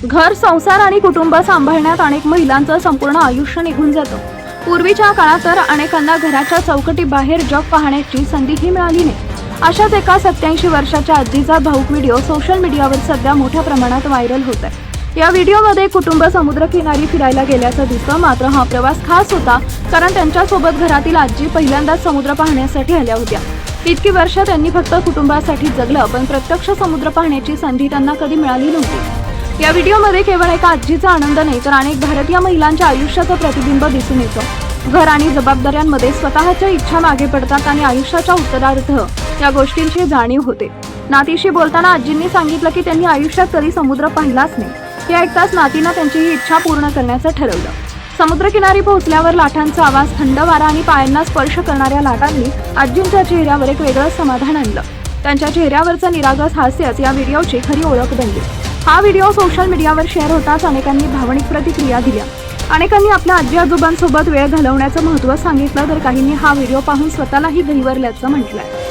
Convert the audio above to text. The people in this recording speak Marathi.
घर, संसार आणि कुटुंब सांभाळण्यात अनेक महिलांचं संपूर्ण आयुष्य निघून जातं। पूर्वीच्या काळात तर अनेकांना घराच्या चौकटीबाहेर जग पाहण्याची संधीही मिळाली नाही। अशाच एका 87 वर्षाच्या आजीचा भावूक व्हिडिओ सोशल मीडियावर सध्या मोठ्या प्रमाणात व्हायरल होत आहे। या व्हिडिओमध्ये कुटुंब समुद्रकिनारी फिरायला गेल्याचं दिसतं, मात्र हा प्रवास खास होता कारण त्यांच्यासोबत घरातील आजी पहिल्यांदाच समुद्र पाहण्यासाठी आल्या होत्या। इतकी वर्ष त्यांनी फक्त कुटुंबासाठी जगलं, पण प्रत्यक्ष समुद्र पाहण्याची संधी त्यांना कधी मिळाली नव्हती। या व्हिडिओमध्ये केवळ एका आजीचा आनंद नाही तर अनेक भारतीय महिलांच्या आयुष्याचं प्रतिबिंब दिसून येतं। घर आणि जबाबदाऱ्यांमध्ये स्वतःच्या इच्छा मागे पडतात आणि आयुष्याच्या उत्तरार्ध या गोष्टींची जाणीव होते। नातीशी बोलताना आजींनी सांगितलं की त्यांनी आयुष्यात कधी समुद्र पाहिलाच नाही। हे ऐकताच नातीनं त्यांची ही इच्छा पूर्ण करण्याचं ठरवलं। समुद्रकिनारी पोहोचल्यावर लाटांचा आवाज, थंड वारा आणि पायांना स्पर्श करणाऱ्या लाटांनी आजींच्या चेहऱ्यावर एक वेगळं समाधान आणलं। त्यांच्या चेहऱ्यावरचं निरागस हास्यच या व्हिडिओची खरी ओळख बनली। हा व्हिडिओ सोशल मीडियावर शेअर होताच अनेकांनी भावनिक प्रतिक्रिया दिल्या। अनेकांनी आपल्या आजी आजोबांसोबत वेळ घालवण्याचं महत्त्व सांगितलं, तर काहींनी हा व्हिडिओ पाहून स्वतःलाही गहिवरल्याचं म्हटलंय।